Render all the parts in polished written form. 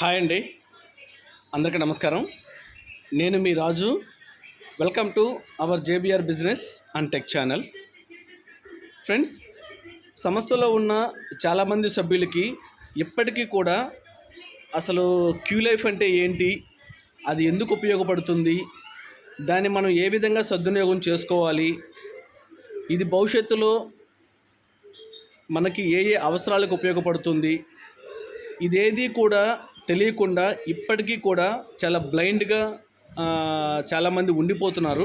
Hi అండి, అందరికీ నమస్కారం. నేను మీ Raju. Welcome to our JBR business and tech channel. Friends, సంస్థలో ఉన్న చాలామంది సభ్యులకి ఇప్పటికీ కూడా అసలు క్యూ లైఫ్ అంటే ఏంటి, అది ఎందుకు ఉపయోగపడుతుంది, దాన్ని మనం ఏ విధంగా సద్వినియోగం చేసుకోవాలి, ఇది భవిష్యత్తులో మనకి ఏ అవసరాలకు ఉపయోగపడుతుంది, ఇదేది కూడా తెలియకుండా ఇప్పటికీ కూడా చాలా బ్లైండ్గా చాలామంది ఉండిపోతున్నారు.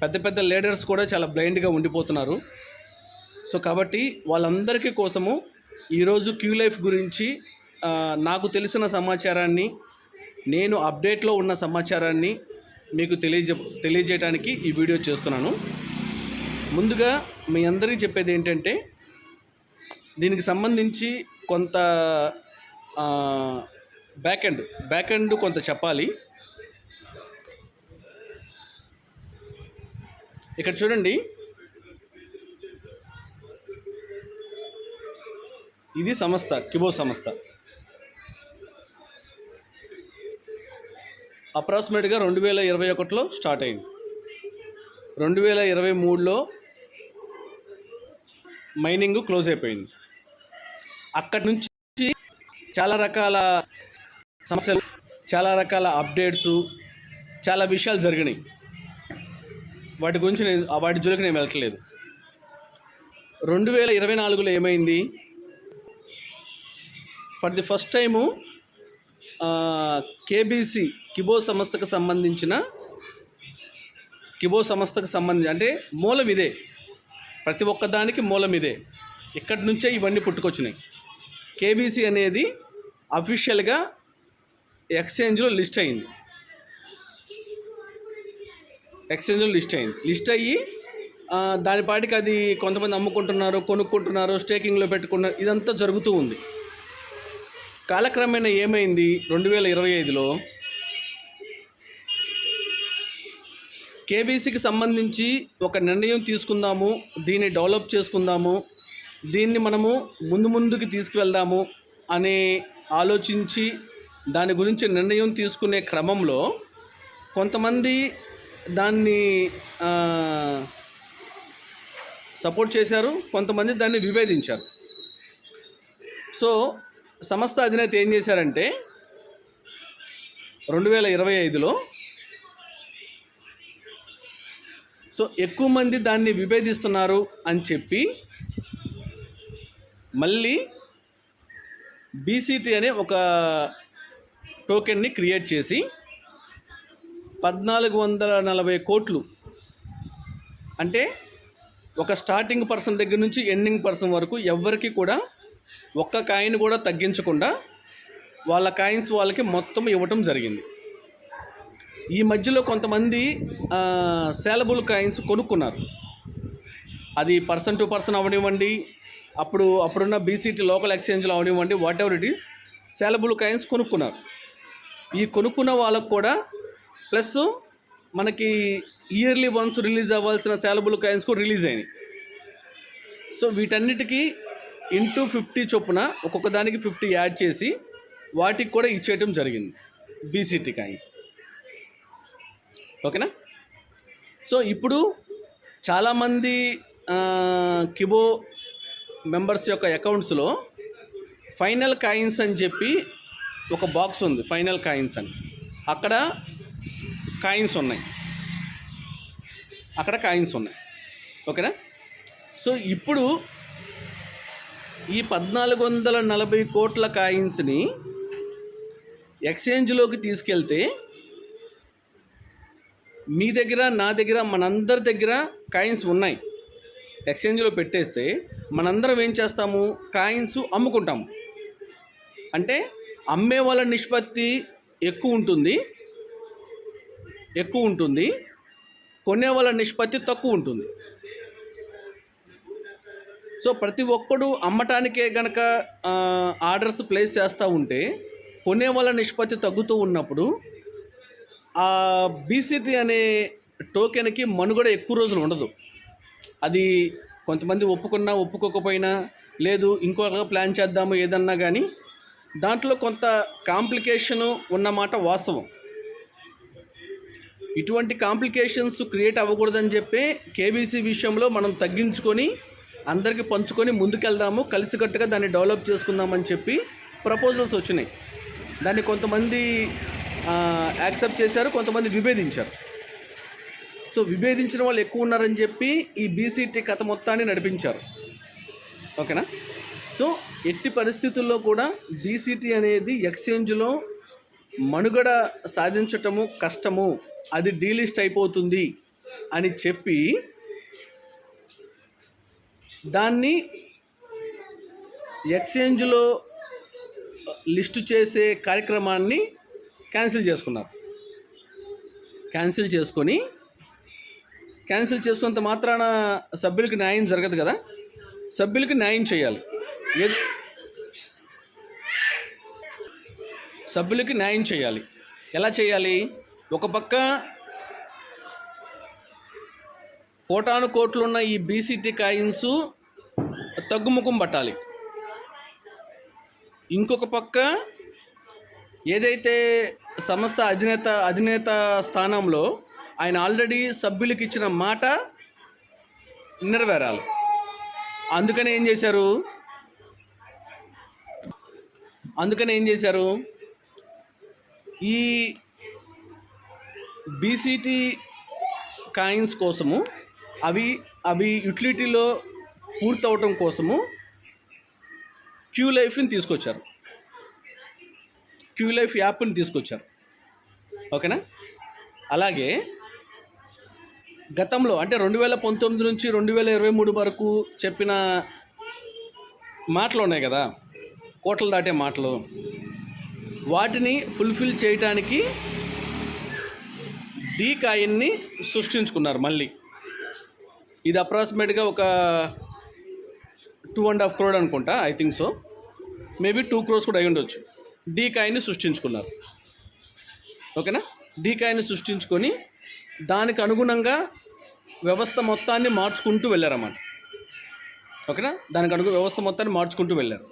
పెద్ద పెద్ద లీడర్స్ కూడా చాలా బ్లైండ్గా ఉండిపోతున్నారు. సో కాబట్టి వాళ్ళందరికీ కోసము ఈరోజు క్యూ లైఫ్ గురించి నాకు తెలిసిన సమాచారాన్ని, నేను అప్డేట్లో ఉన్న సమాచారాన్ని మీకు తెలియజేయడానికి ఈ వీడియో చేస్తున్నాను. ముందుగా మీ అందరికీ చెప్పేది ఏంటంటే, దీనికి సంబంధించి కొంత బ్యాక్ ఎండ్ కొంత చెప్పాలి. ఇక్కడ చూడండి, ఇది సంస్థ, కిబో సంస్థ. అప్రాక్సిమేట్గా 2021లో స్టార్ట్ అయింది. 2023లో మైనింగ్ క్లోజ్ అయిపోయింది. అక్కడి నుంచి చాలా రకాల సమస్యలు, చాలా రకాల అప్డేట్స్, చాలా విషయాలు జరిగినాయి. వాటి గురించి వాటి జోలికి నేను వెళ్ళట్లేదు. 2024లో ఏమైంది, for the first time KBC Kibo సంస్థకు సంబంధించి అంటే మూలం ఇదే, ప్రతి ఒక్కదానికి మూలం ఇదే. ఇక్కడి నుంచే ఇవన్నీ పుట్టుకొచ్చినాయి. కేబీసీ అనేది అఫీషియల్గా ఎక్స్చేంజ్లో లిస్ట్ అయింది. లిస్ట్ అయ్యి దాని పాటికి అది కొంతమంది అమ్ముకుంటున్నారు, కొనుక్కుంటున్నారు, స్టేకింగ్లో పెట్టుకున్నారు. ఇదంతా జరుగుతూ ఉంది. కాలక్రమేణా ఏమైంది, 2025లో కేబీసీకి సంబంధించి ఒక నిర్ణయం తీసుకుందాము, దీన్ని డెవలప్ చేసుకుందాము, దీన్ని మనము ముందుకి తీసుకువెళ్దాము అని ఆలోచించి దాని గురించి నిర్ణయం తీసుకునే క్రమంలో కొంతమంది దాన్ని సపోర్ట్ చేశారు, కొంతమంది దాన్ని విభేదించారు. సో సంస్థ అధినేత ఏం చేశారంటే, 2025లో ఎక్కువ మంది దాన్ని విభేదిస్తున్నారు అని చెప్పి మళ్ళీ బీసీటీ అనే ఒక టోకెన్ని క్రియేట్ చేసి 1440 కోట్లు, అంటే ఒక స్టార్టింగ్ పర్సన్ దగ్గర నుంచి ఎండింగ్ పర్సన్ వరకు ఎవ్వరికి కూడా ఒక్క కాయిన్ కూడా తగ్గించకుండా వాళ్ళ కాయిన్స్ వాళ్ళకి మొత్తం ఇవ్వటం జరిగింది. ఈ మధ్యలో కొంతమంది సేలబుల్ కాయిన్స్ కొనుక్కున్నారు. అది పర్సన్ టు పర్సన్ అవనివ్వండి, అప్పుడున్న బీసీటీ లోకల్ ఎక్స్చేంజ్లో అవనివ్వండి, what ever it is, saleable coins కొనుక్కున్నారు. ఈ కొనుక్కున్న వాళ్ళకు కూడా ప్లస్ మనకి ఇయర్లీ వన్స్ రిలీజ్ అవ్వాల్సిన సేలబుల్ కాయిన్స్ కూడా రిలీజ్ అయినాయి. సో వీటన్నిటికీ ఇంటూ 50 చొప్పున ఒక్కొక్క దానికి 50 యాడ్ చేసి వాటికి కూడా ఇచ్చేయటం జరిగింది, బీసీటీ కాయిన్స్. ఓకేనా? సో ఇప్పుడు చాలామంది కిబో మెంబర్స్ యొక్క అకౌంట్స్లో ఫైనల్ కాయిన్స్ అని చెప్పి ఒక బాక్స్ ఉంది, ఫైనల్ కాయిన్స్ అని. అక్కడ కాయిన్స్ ఉన్నాయి. ఓకేనా? సో ఇప్పుడు ఈ 1440 కోట్ల కాయిన్స్ని ఎక్స్చేంజ్లోకి తీసుకెళ్తే మీ దగ్గర, నా దగ్గర, మనందరి దగ్గర కాయిన్స్ ఉన్నాయి. ఎక్స్చేంజ్లో పెట్టేస్తే మనందరం ఏం చేస్తాము, కాయిన్స్ అమ్ముకుంటాము. అంటే అమ్మే వాళ్ళ నిష్పత్తి ఎక్కువ ఉంటుంది, కొనే వాళ్ళ నిష్పత్తి తక్కువ ఉంటుంది. సో ప్రతి ఒక్కడు అమ్మటానికే గనక ఆర్డర్స్ ప్లేస్ చేస్తూ ఉంటే కొనే వాళ్ళ నిష్పత్తి తగ్గుతూ ఉన్నప్పుడు ఆ బీసీటీ అనే టోకెన్కి మనుగడ ఎక్కువ రోజులు ఉండదు. అది కొంతమంది ఒప్పుకున్నా ఒప్పుకోకపోయినా, లేదు ఇంకొక ప్లాన్ చేద్దాము ఏదన్నా కానీ దాంట్లో కొంత కాంప్లికేషను ఉన్నమాట వాస్తవం. ఇటువంటి కాంప్లికేషన్స్ క్రియేట్ అవ్వకూడదని చెప్పి కేబీసీ విషయంలో మనం తగ్గించుకొని అందరికీ పంచుకొని ముందుకెళ్దాము, కలిసికట్టుగా దాన్ని డెవలప్ చేసుకుందామని చెప్పి ప్రపోజల్స్ వచ్చినాయి. దాన్ని కొంతమంది యాక్సెప్ట్ చేశారు, కొంతమంది విభేదించారు. సో విభేదించిన వాళ్ళు ఎక్కువ ఉన్నారని చెప్పి ఈ బీసీటీ కథ మొత్తాన్ని నడిపించారు. ఓకేనా? సో ఎట్టి పరిస్థితుల్లో కూడా బీసీటీ అనేది ఎక్స్చేంజ్లో మనుగడ సాధించటము కష్టము, అది డీలిస్ట్ అయిపోతుంది అని చెప్పి దాన్ని ఎక్స్చేంజ్లో లిస్టు చేసే కార్యక్రమాన్ని క్యాన్సిల్ చేసుకున్నారు. క్యాన్సిల్ చేసుకున్నంత మాత్రాన సభ్యులకి న్యాయం జరగదు కదా. సభ్యులకి న్యాయం చేయాలి. సభ్యులకి న్యాయం చేయాలి. ఎలా చేయాలి? ఒక పక్క కోటాను కోట్లున్న ఈ బీసీటీ కాయిన్స్ తగ్గుముఖం పట్టాలి. ఇంకొక పక్క ఏదైతే సంస్థ అధినేత స్థానంలో ఆయన ఆల్రెడీ సభ్యులకు ఇచ్చిన మాట నెరవేరాలి. అందుకని ఏం చేశారు? ఈ బీసీటీ కాయిన్స్ కోసము అవి యూటిలిటీలో పూర్తవటం కోసము క్యూ లైఫ్ని తీసుకొచ్చారు. క్యూ లైఫ్ యాప్ని తీసుకొచ్చారు. ఓకేనా? అలాగే గతంలో అంటే 2019 నుంచి 2023 వరకు చెప్పిన మాటలు ఉన్నాయి కదా, కోట్లు దాటే మాటలు, వాటిని ఫుల్ఫిల్ చేయటానికి డీ కాయిన్ని సృష్టించుకున్నారు మళ్ళీ. ఇది అప్రాక్సిమేట్గా ఒక 2.5 crore అనుకుంటా, I think so, maybe 2 crores కూడా అయి ఉండొచ్చు. డీ కాయిన్ని సృష్టించుకున్నారు. ఓకేనా? డీ కాయిన్ని సృష్టించుకొని దానికి అనుగుణంగా వ్యవస్థ మొత్తాన్ని మార్చుకుంటూ వెళ్ళారన్నమాట. ఓకేనా? వ్యవస్థ మొత్తాన్ని మార్చుకుంటూ వెళ్ళారు.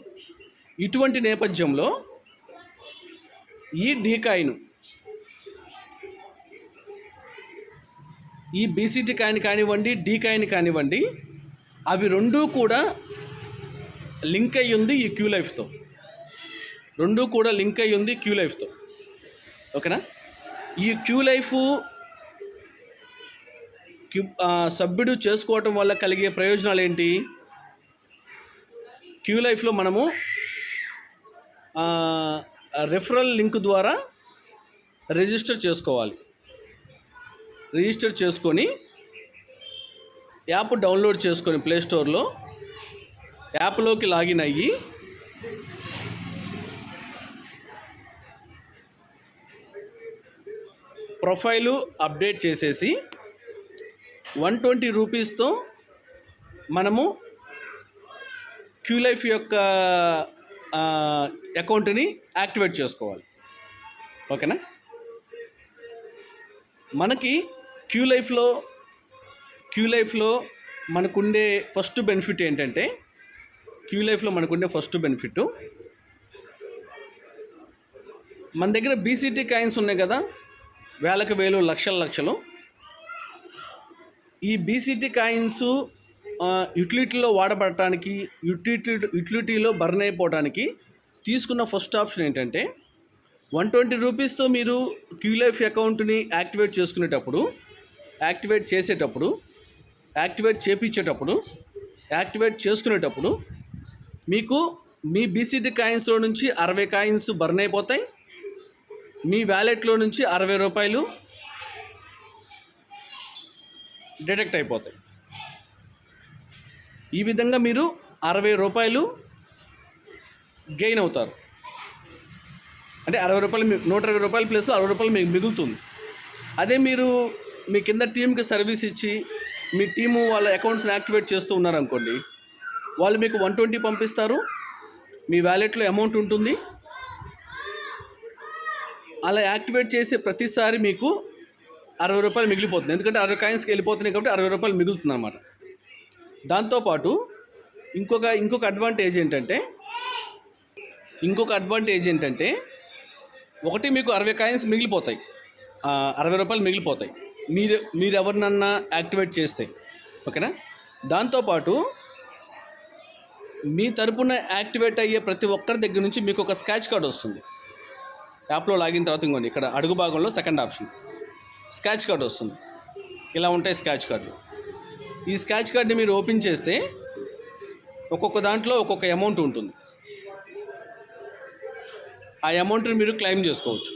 ఇటువంటి నేపథ్యంలో ఈ డీ కాయిన్, ఈ బీసీటీ కాయిన్ కానివ్వండి, డీ కాయిన్ కానివ్వండి, అవి రెండూ కూడా లింక్ అయ్యి ఉంది ఈ క్యూ లైఫ్తో. ఓకేనా? ఈ క్యూ లైఫ్ సభ్యుడు చేసుకోవటం వల్ల కలిగే ప్రయోజనాలు ఏంటి? క్యూ లైఫ్లో మనము రెఫరల్ లింక్ ద్వారా రిజిస్టర్ చేసుకొని యాప్ డౌన్లోడ్ చేసుకొని ప్లేస్టోర్లో యాప్లోకి లాగిన్ అయ్యి ప్రొఫైలు అప్డేట్ చేసేసి 120 రూపీస్తో మనము క్యూ లైఫ్ యొక్క అకౌంట్ని యాక్టివేట్ చేసుకోవాలి. ఓకేనా? మనకి క్యూ లైఫ్లో మనకుండే ఫస్ట్ బెనిఫిట్ ఏంటంటే, మన దగ్గర బీసీటీ కాయిన్స్ ఉన్నాయి కదా, వేలకు వేలు, లక్షలు. ఈ బీసీటీ కాయిన్స్ యూటిలిటీలో వాడబడటానికి, యూటిలిటీలో బర్న్ అయిపోవడానికి తీసుకున్న ఫస్ట్ ఆప్షన్ ఏంటంటే, 120 రూపీస్తో మీరు క్యూ లైఫ్ అకౌంట్ని యాక్టివేట్ చేసుకునేటప్పుడు మీకు మీ బీసీటీ కాయిన్స్లో నుంచి 60 కాయిన్స్ బర్న్ అయిపోతాయి. మీ వ్యాలెట్లో నుంచి 60 రూపాయలు డిడక్ట్ అయిపోతాయి. ఈ విధంగా మీరు 60 రూపాయలు గెయిన్ అవుతారు. అంటే 60 రూపాయలు, 120 రూపాయల ప్లస్ 60 రూపాయలు మీకు మిగులుతుంది. అదే మీరు మీ కింద టీంకి సర్వీస్ ఇచ్చి మీ టీము వాళ్ళ అకౌంట్స్ని యాక్టివేట్ చేస్తూ ఉన్నారనుకోండి, వాళ్ళు మీకు 120 పంపిస్తారు, మీ వ్యాలెట్లో అమౌంట్ ఉంటుంది. అలా యాక్టివేట్ చేసే ప్రతిసారి మీకు 60 రూపాయలు మిగిలిపోతుంది. ఎందుకంటే 60 కాయిన్స్కి వెళ్ళిపోతున్నాయి కాబట్టి 60 రూపాయలు మిగులుతుంది అన్నమాట. దాంతోపాటు ఇంకొక అడ్వాంటేజ్ ఏంటంటే, ఇంకొక అడ్వాంటేజ్ ఏంటంటే, ఒకటి మీకు 60 కాయిన్స్ మిగిలిపోతాయి, 60 రూపాయలు మిగిలిపోతాయి మీరు ఎవరినన్నా యాక్టివేట్ చేస్తే. ఓకేనా. దాంతోపాటు మీ తరపున యాక్టివేట్ అయ్యే ప్రతి ఒక్కరి దగ్గర నుంచి మీకు ఒక స్క్రాచ్ కార్డ్ వస్తుంది. యాప్లో లాగిన తర్వాత ఇంకోండి ఇక్కడ అడుగు భాగంలో సెకండ్ ఆప్షన్ స్క్రాచ్ కార్డ్ వస్తుంది. ఇలా ఉంటాయి స్క్రాచ్ కార్డులు. ఈ స్క్రాచ్ కార్డ్ని మీరు ఓపెన్ చేస్తే ఒక్కొక్క దాంట్లో ఒక్కొక్క అమౌంట్ ఉంటుంది. ఆ అమౌంట్ని మీరు క్లెయిమ్ చేసుకోవచ్చు.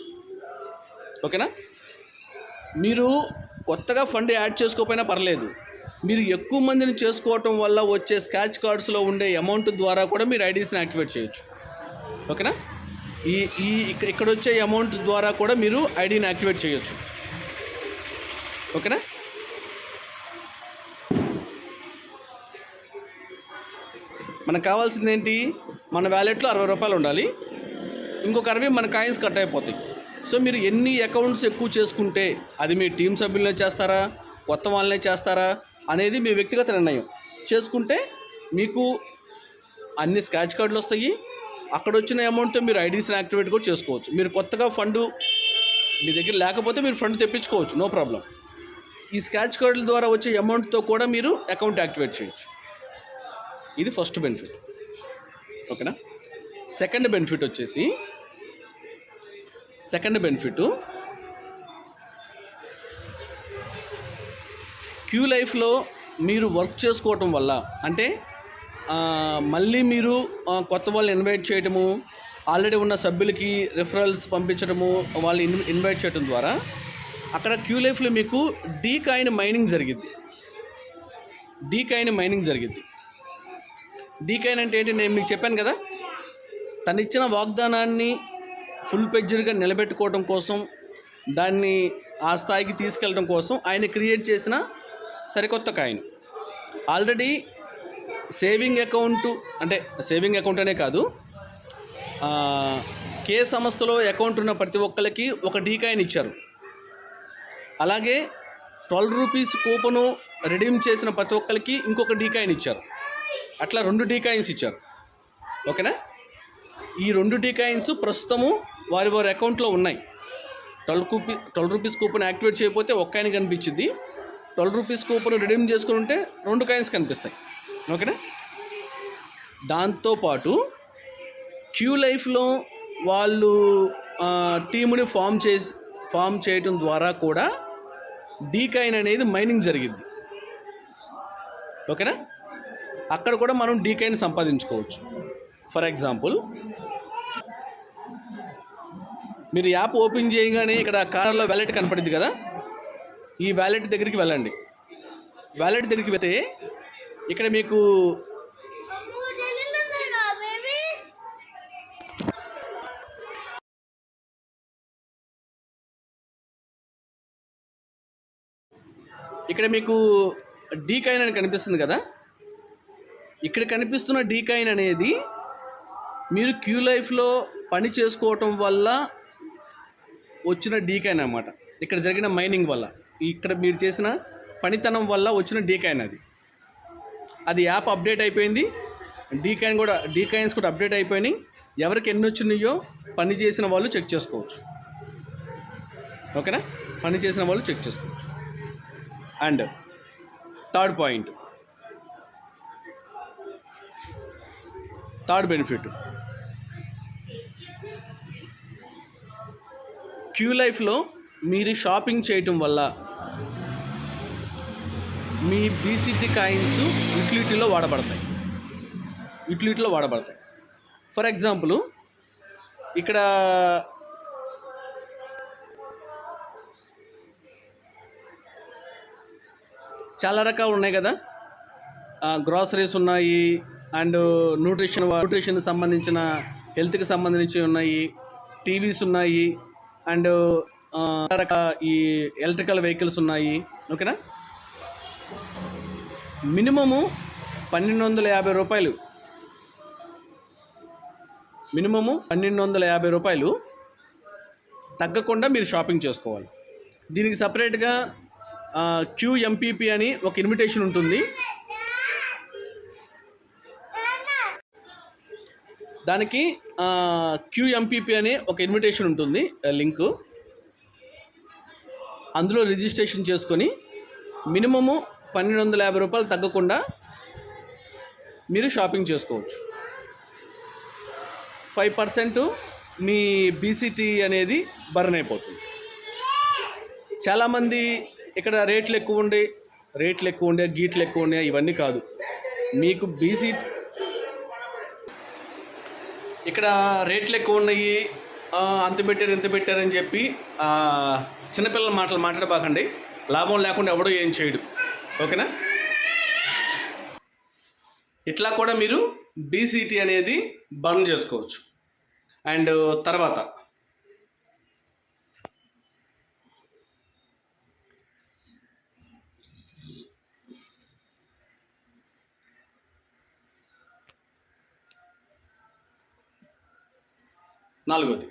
ఓకేనా. మీరు కొత్తగా ఫండ్ యాడ్ చేసుకోకపోయినా పర్లేదు, మీరు ఎక్కువ మందిని చేసుకోవటం వల్ల వచ్చే స్క్రాచ్ కార్డ్స్లో ఉండే అమౌంట్ ద్వారా కూడా మీరు ఐడీస్ని యాక్టివేట్ చేయొచ్చు. ఓకేనా. ఇక్కడ వచ్చే అమౌంట్ ద్వారా కూడా మీరు ఐడీని యాక్టివేట్ చేయొచ్చు. ఓకేనా. మనకు కావాల్సింది ఏంటి, మన వ్యాలెట్లో 60 రూపాయలు ఉండాలి, ఇంకొక 60 మన కాయిన్స్ కట్ అయిపోతాయి. సో మీరు ఎన్ని అకౌంట్స్ ఎక్కువ చేసుకుంటే, అది మీ టీం సభ్యులనే చేస్తారా, కొత్త వాళ్ళనే చేస్తారా అనేది మీ వ్యక్తిగత నిర్ణయం. చేసుకుంటే మీకు అన్ని స్క్రాచ్ కార్డులు వస్తాయి. అక్కడ వచ్చిన అమౌంట్తో మీరు ఐడీస్ని యాక్టివేట్ కూడా చేసుకోవచ్చు. మీరు కొత్తగా ఫండ్ మీ దగ్గర లేకపోతే మీరు ఫండ్ తెప్పించుకోవచ్చు, నో ప్రాబ్లం. ఈ స్క్రాచ్ కార్డుల ద్వారా వచ్చే అమౌంట్తో కూడా మీరు అకౌంట్ యాక్టివేట్ చేయొచ్చు. ఇది ఫస్ట్ బెనిఫిట్. ఓకేనా. సెకండ్ బెనిఫిట్ క్యూ లైఫ్లో మీరు వర్క్ చేసుకోవటం వల్ల, అంటే మళ్ళీ మీరు కొత్త వాళ్ళు ఇన్వైట్ చేయటము, ఆల్రెడీ ఉన్న సభ్యులకి రిఫరల్స్ పంపించడము, వాళ్ళు ఇన్వైట్ చేయడం ద్వారా అక్కడ క్యూ లైఫ్లో మీకు డీ కాయిన్ మైనింగ్ జరిగిద్ది. డీ కాయిన్ అంటే ఏంటి, నేను మీకు చెప్పాను కదా, తను ఇచ్చిన వాగ్దానాన్ని ఫుల్ పెజ్జర్గా నిలబెట్టుకోవడం కోసం, దాన్ని ఆ స్థాయికి తీసుకెళ్ళడం కోసం ఆయన క్రియేట్ చేసిన సరికొత్త కాయిన్. ఆల్రెడీ సేవింగ్ అకౌంట్ అనే కాదు, కే సంస్థలో అకౌంట్ ఉన్న ప్రతి ఒక్కరికి ఒక డీ కాయిన్ ఇచ్చారు. అలాగే 12 రూపీస్ కూపను రిడీమ్ చేసిన ప్రతి ఒక్కరికి ఇంకొక డీ కాయిన్ ఇచ్చారు. అట్లా 2 డీ కాయిన్స్ ఇచ్చారు. ఓకేనా. ఈ 2 డీ కాయిన్స్ ప్రస్తుతము వారి అకౌంట్లో ఉన్నాయి. 12 రూపీస్ కూపన్ యాక్టివేట్ చేయకపోతే ఒక్క కాయిన్ కనిపించింది. 12 రూపీస్ కూపన్ రిడీమ్ చేసుకుని ఉంటే 2 కాయిన్స్ కనిపిస్తాయి. ఓకేనా. దాంతోపాటు క్యూ లైఫ్లో వాళ్ళు టీముని ఫామ్ చేయటం ద్వారా కూడా డీ కాయిన్ అనేది మైనింగ్ జరిగింది. ఓకేనా. అక్కడ కూడా మనం డీ కాయిన్ సంపాదించుకోవచ్చు. ఫర్ ఎగ్జాంపుల్, మీరు యాప్ ఓపెన్ చేయగానే ఇక్కడ కార్నర్లో వ్యాలెట్ కనపడింది కదా, ఈ వ్యాలెట్ దగ్గరికి వెళ్ళండి. వ్యాలెట్ దగ్గరికి వెళ్తే ఇక్కడ మీకు డీ కాయిన్ అని కనిపిస్తుంది కదా. ఇక్కడ కనిపిస్తున్న డీ కాయిన్ అనేది మీరు క్యూ లైఫ్లో పని చేసుకోవటం వల్ల వచ్చిన డీ కాయిన్ అన్నమాట. ఇక్కడ జరిగిన మైనింగ్ వల్ల, ఇక్కడ మీరు చేసిన పనితనం వల్ల వచ్చిన డీ కాయిన్ అది యాప్ అప్డేట్ అయిపోయింది. డీ కాయిన్స్ కూడా అప్డేట్ అయిపోయినాయి. ఎవరికి ఎన్ని వచ్చినాయో పని చేసిన వాళ్ళు చెక్ చేసుకోవచ్చు. ఓకేనా. పని చేసిన వాళ్ళు చెక్ చేసుకోవచ్చు. అండ్ థర్డ్ బెనిఫిట్, క్యూ లైఫ్లో మీరు షాపింగ్ చేయటం వల్ల మీ బీసీటీ కాయిన్స్ యూటిలిటీలో వాడబడతాయి. ఫర్ ఎగ్జాంపుల్, ఇక్కడ చాలా రకాలు ఉన్నాయి కదా, గ్రాసరీస్ ఉన్నాయి, అండ్ న్యూట్రిషన్ సంబంధించిన, హెల్త్కి సంబంధించి ఉన్నాయి, టీవీస్ ఉన్నాయి, అండ్ ఈ ఎలక్ట్రికల్ వెహికల్స్ ఉన్నాయి. ఓకేనా. మినిమము 1250 రూపాయలు తగ్గకుండా మీరు షాపింగ్ చేసుకోవాలి. దీనికి సపరేట్గా QMPP అని ఒక ఇన్విటేషన్ ఉంటుంది. దానికి QMPP అనే ఒక ఇన్విటేషన్ ఉంటుంది, లింకు. అందులో రిజిస్ట్రేషన్ చేసుకొని మినిమము 1250 రూపాయలు తగ్గకుండా మీరు షాపింగ్ చేసుకోవచ్చు. 5% మీ BCT అనేది బర్న్ అయిపోతుంది. చాలామంది ఇక్కడ రేట్లు ఎక్కువ ఉండే గీట్లు ఎక్కువ ఉండే ఇవన్నీ కాదు. మీకు BCT ఇక్కడ రేట్లు ఎక్కువ ఉన్నాయి, అంత పెట్టారు ఇంత పెట్టారని చెప్పి చిన్నపిల్లల మాటలు మాట్లాడబాకండి. లాభం లేకుండా ఎవడో ఏం చేయడు, ఓకేనా? ఇట్లా కూడా మీరు BCT అనేది బర్న్ చేసుకోవచ్చు. అండ్ తర్వాత నాలుగోది,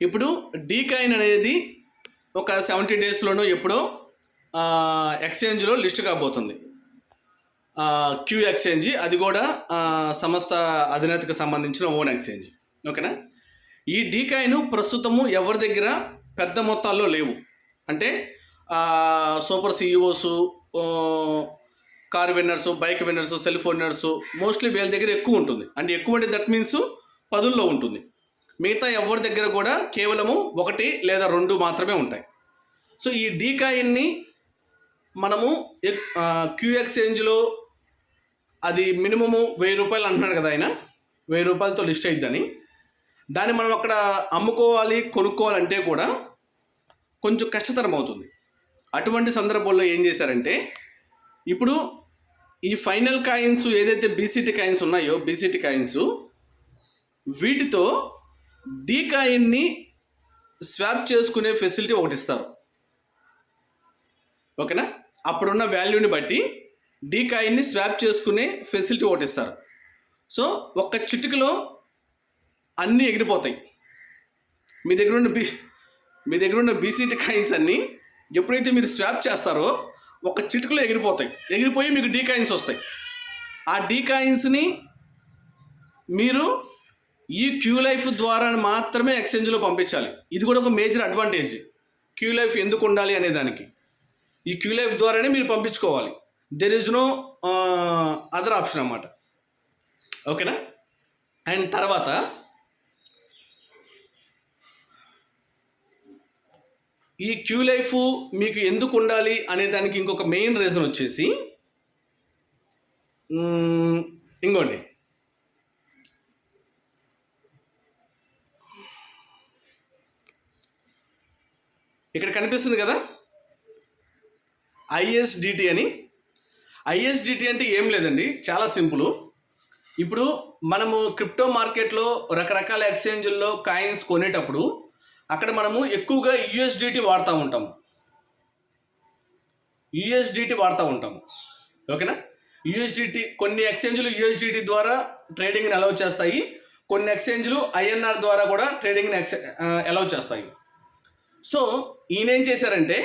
ఇప్పుడు డీకాయిన్ అనేది ఒక 70 డేస్లోనూ ఎప్పుడో ఎక్స్చేంజ్లో లిస్ట్ కాబోతుంది. క్యూ ఎక్స్చేంజ్, అది కూడా సంస్థ అధినేతకు సంబంధించిన ఓన్ ఎక్స్చేంజ్, ఓకేనా? ఈ డీకాయిన్ ప్రస్తుతము ఎవరి దగ్గర పెద్ద మొత్తాల్లో లేవు. అంటే super CEOs, car winners, bike winners, cell phone winners mostly వీళ్ళ దగ్గర ఎక్కువ ఉంటుంది. అంటే ఎక్కువ అంటే దట్ మీన్స్ 10లో ఉంటుంది. మిగతా ఎవరి దగ్గర కూడా కేవలము 1 లేదా 2 మాత్రమే ఉంటాయి. సో ఈ డీకాయిన్ని మనము క్యూ ఎక్స్చేంజ్లో అది మినిమము 1000 రూపాయలు అంటున్నాడు కదా ఆయన, 1000 రూపాయలతో లిస్ట్ అయిద్దని. దాన్ని మనం అక్కడ అమ్ముకోవాలి, కొనుక్కోవాలంటే కూడా కొంచెం కష్టతరం అవుతుంది. అటువంటి సందర్భంలో ఏం చేశారంటే, ఇప్పుడు ఈ ఫైనల్ కాయిన్స్ ఏదైతే BCT కాయిన్స్ ఉన్నాయో, BCT కాయిన్స్ వీటితో డీకాయిన్ని స్వాప్ చేసుకునే ఫెసిలిటీ ఒకటి ఇస్తారు, ఓకేనా? అప్పుడున్న వాల్యూని బట్టి డీకాయిన్ని స్వాప్ చేసుకునే ఫెసిలిటీ ఒకటి ఇస్తారు. సో ఒక్క చిటికలో అన్నీ ఎగిరిపోతాయి. మీ దగ్గర ఉన్న BCT కాయిన్స్ అన్నీ ఎప్పుడైతే మీరు స్వాప్ చేస్తారో ఒక చిటికలో ఎగిరిపోయి మీకు డీకాయిన్స్ వస్తాయి. ఆ డీకాయిన్స్ని మీరు ఈ క్యూ లైఫ్ ద్వారా మాత్రమే ఎక్స్చేంజ్లో పంపించాలి. ఇది కూడా ఒక మేజర్ అడ్వాంటేజ్. క్యూ లైఫ్ ఎందుకు ఉండాలి అనే దానికి ఈ క్యూ లైఫ్ ద్వారానే మీరు పంపించుకోవాలి. There is no other option అన్నమాట, ఓకేనా? అండ్ తర్వాత ఈ క్యూ లైఫ్ మీకు ఎందుకు ఉండాలి అనే దానికి ఇంకొక మెయిన్ రీజన్ వచ్చేసి ఇంకోండి, ఇక్కడ కనిపిస్తుంది కదా ISDT అని. ISDT అంటే ఏం లేదండి, చాలా సింపుల్. ఇప్పుడు మనము క్రిప్టో మార్కెట్లో రకరకాల ఎక్స్చేంజ్ల్లో కాయిన్స్ కొనేటప్పుడు అక్కడ మనము ఎక్కువగా USDT వాడుతూ ఉంటాము, ఓకేనా? USDT కొన్ని ఎక్స్చేంజ్లు USDT ద్వారా ట్రేడింగ్ని అలౌ చేస్తాయి, కొన్ని ఎక్స్చేంజ్లు INR ద్వారా కూడా ట్రేడింగ్ని అలౌ చేస్తాయి. సో ఈయన ఏం చేశారంటే,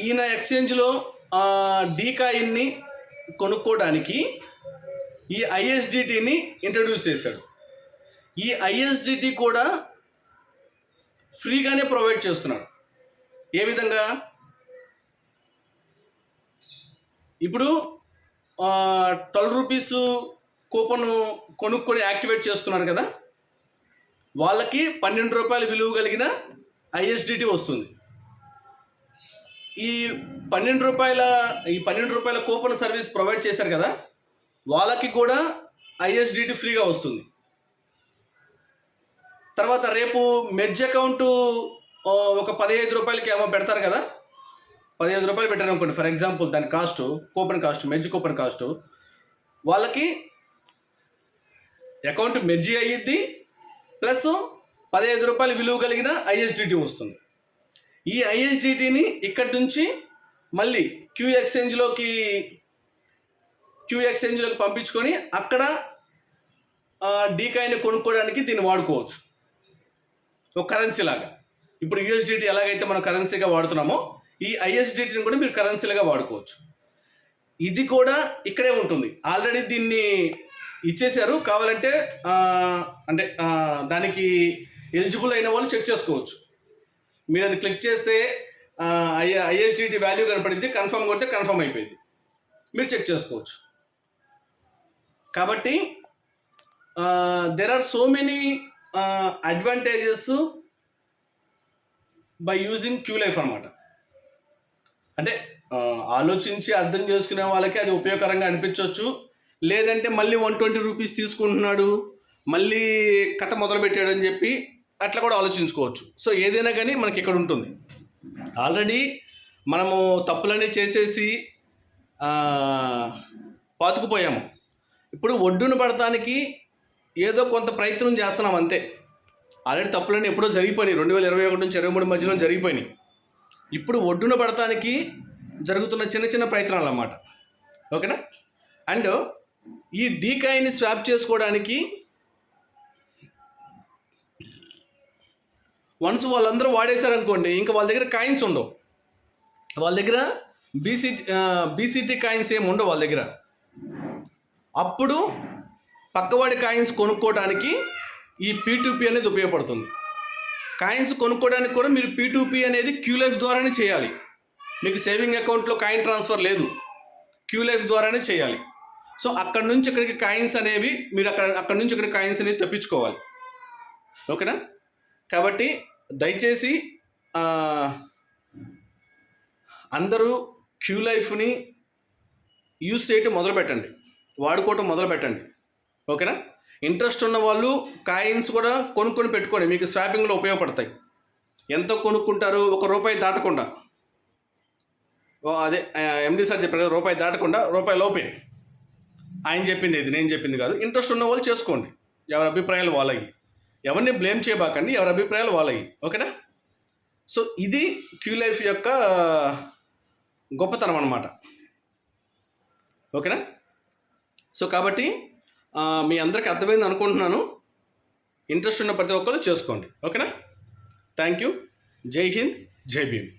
ఈయన ఎక్స్చేంజ్లో డీకాయిన్ని కొనుక్కోవడానికి ఈ ISDTని ఇంట్రడ్యూస్ చేశాడు. ఈ ISDT కూడా ఫ్రీగానే ప్రొవైడ్ చేస్తున్నాడు. ఏ విధంగా? ఇప్పుడు 12 రూపీస్ కూపన్ కొనుక్కొని యాక్టివేట్ చేసుకున్నారు కదా, వాళ్ళకి 12 రూపాయల విలువ కలిగిన ISDT వస్తుంది. ఈ 12 రూపాయల కూపన్ సర్వీస్ ప్రొవైడ్ చేశారు కదా, వాళ్ళకి కూడా ISDT ఫ్రీగా వస్తుంది. తర్వాత రేపు మెర్జ్ అకౌంట్ ఒక 15 రూపాయలకి ఏమో పెడతారు కదా, 15 రూపాయలు పెట్టారు అనుకోండి ఫర్ ఎగ్జాంపుల్, దాని కాస్ట్ మెర్జ్ కూపన్ కాస్ట్, వాళ్ళకి అకౌంట్ మెర్జీ అయ్యిద్ది ప్లస్ 15 రూపాయలు విలువ కలిగిన ISDT వస్తుంది. ఈ ISDTని ఇక్కడి నుంచి మళ్ళీ క్యూ ఎక్స్చేంజ్లోకి పంపించుకొని అక్కడ డీకాయిన్ కొనుక్కోవడానికి దీన్ని వాడుకోవచ్చు, ఒక కరెన్సీ లాగా. ఇప్పుడు USDT ఎలాగైతే మనం కరెన్సీగా వాడుతున్నామో ఈ ISDTని కూడా మీరు కరెన్సీలుగా వాడుకోవచ్చు. ఇది కూడా ఇక్కడే ఉంటుంది. ఆల్రెడీ దీన్ని ఇచ్చేశారు. కావాలంటే అంటే దానికి ఎలిజిబుల్ అయిన వాళ్ళు చెక్ చేసుకోవచ్చు. మీరు అది క్లిక్ చేస్తే ఐఎస్డిటి వాల్యూ కనపడింది, కన్ఫర్మ్ కొడితే కన్ఫర్మ్ అయిపోయింది, మీరు చెక్ చేసుకోవచ్చు. కాబట్టి there are so many advantages by using Q life అనమాట. అంటే ఆలోచించి అర్థం చేసుకునే వాళ్ళకి అది ఉపయోగకరంగా అనిపించవచ్చు. లేదంటే మళ్ళీ 120 రూపీస్ తీసుకుంటున్నాడు, మళ్ళీ కథ మొదలుపెట్టాడు అని చెప్పి అట్లా కూడా ఆలోచించుకోవచ్చు. సో ఏదైనా కానీ మనకి ఇక్కడ ఉంటుంది. ఆల్రెడీ మనము తప్పులన్నీ చేసేసి పాతుకుపోయాము. ఇప్పుడు ఒడ్డున పడటానికి ఏదో కొంత ప్రయత్నం చేస్తున్నాం అంతే. ఆల్రెడీ తప్పులన్నీ ఎప్పుడో జరిగిపోయినాయి, 2021 నుంచి 2023 మధ్యలో జరిగిపోయినాయి. ఇప్పుడు ఒడ్డున పడటానికి జరుగుతున్న చిన్న చిన్న ప్రయత్నాలు అన్నమాట. ఓకేనా? అండ్ ఈ డీకాయిని స్వాప్ చేసుకోవడానికి వన్స్ వాళ్ళందరూ వాడేశారనుకోండి, ఇంకా వాళ్ళ దగ్గర కాయిన్స్ ఉండవు. వాళ్ళ దగ్గర బీసీటీ కాయిన్స్ ఏమి ఉండవు వాళ్ళ దగ్గర. అప్పుడు పక్కవాడి కాయిన్స్ కొనుక్కోవడానికి ఈ P2P అనేది ఉపయోగపడుతుంది. కాయిన్స్ కొనుక్కోవడానికి కూడా మీరు P2P అనేది క్యూలైఫ్ ద్వారానే చేయాలి. మీకు సేవింగ్ అకౌంట్లో కాయిన్ ట్రాన్స్ఫర్ లేదు, క్యూలైఫ్ ద్వారానే చేయాలి. సో అక్కడ నుంచి ఇక్కడికి కాయిన్స్ అనేవి మీరు అక్కడ నుంచి ఇక్కడికి కాయిన్స్ అనేవి తెప్పించుకోవాలి. ఓకేనా? కాబట్టి దయచేసి అందరూ క్యూలైఫ్ని యూజ్ చేయటం మొదలుపెట్టండి, వాడుకోవటం మొదలుపెట్టండి. ఓకేనా? ఇంట్రెస్ట్ ఉన్న వాళ్ళు కాయిన్స్ కూడా కొనుక్కొని పెట్టుకోండి, మీకు స్వాపింగ్లో ఉపయోగపడతాయి. ఎంతో కొనుక్కుంటారు? ₹1 దాటకుండా. అదే ఎండి సార్ చెప్పారు కదా, ₹1 దాటకుండా, ₹1 ఆయన చెప్పింది ఇది, నేను చెప్పింది కాదు. ఇంట్రెస్ట్ ఉన్న వాళ్ళు చేసుకోండి, ఎవరి అభిప్రాయాలు వాళ్ళవి. ఎవరిని బ్లేమ్ చేయబాకండి, ఎవరి అభిప్రాయాలు వాళ్ళవి. ఓకేనా? సో ఇది క్యూలైఫ్ యొక్క గొప్పతనం అన్నమాట. ఓకేనా? సో కాబట్టి మీ అందరికీ అర్థమైంది అనుకుంటున్నాను. ఇంట్రెస్ట్ ఉన్న ప్రతి ఒక్కరు చేసుకోండి. ఓకేనా? Thank you. జై హింద్, జై భీమ్.